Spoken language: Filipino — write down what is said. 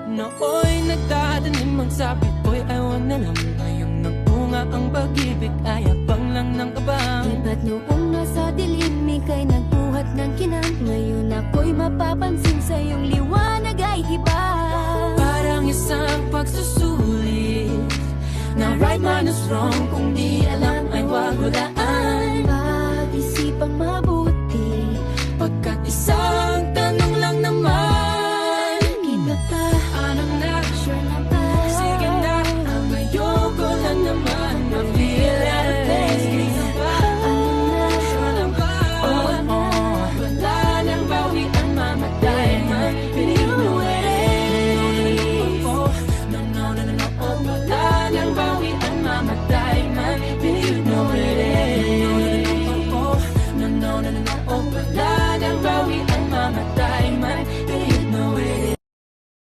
Nooy nagtatanim ang sabit ko'y ayaw na lang. Ngayong nagbunga ang pag-ibig ay abang lang ng kabang. Di ba't noong nasa dilim ika'y nagbuhat ng kinang? Ngayon ako'y mapapansin sa iyong liwanag ay iba. Parang isang pagsusulit na right man is wrong. Kung di alam ay wag hulaan.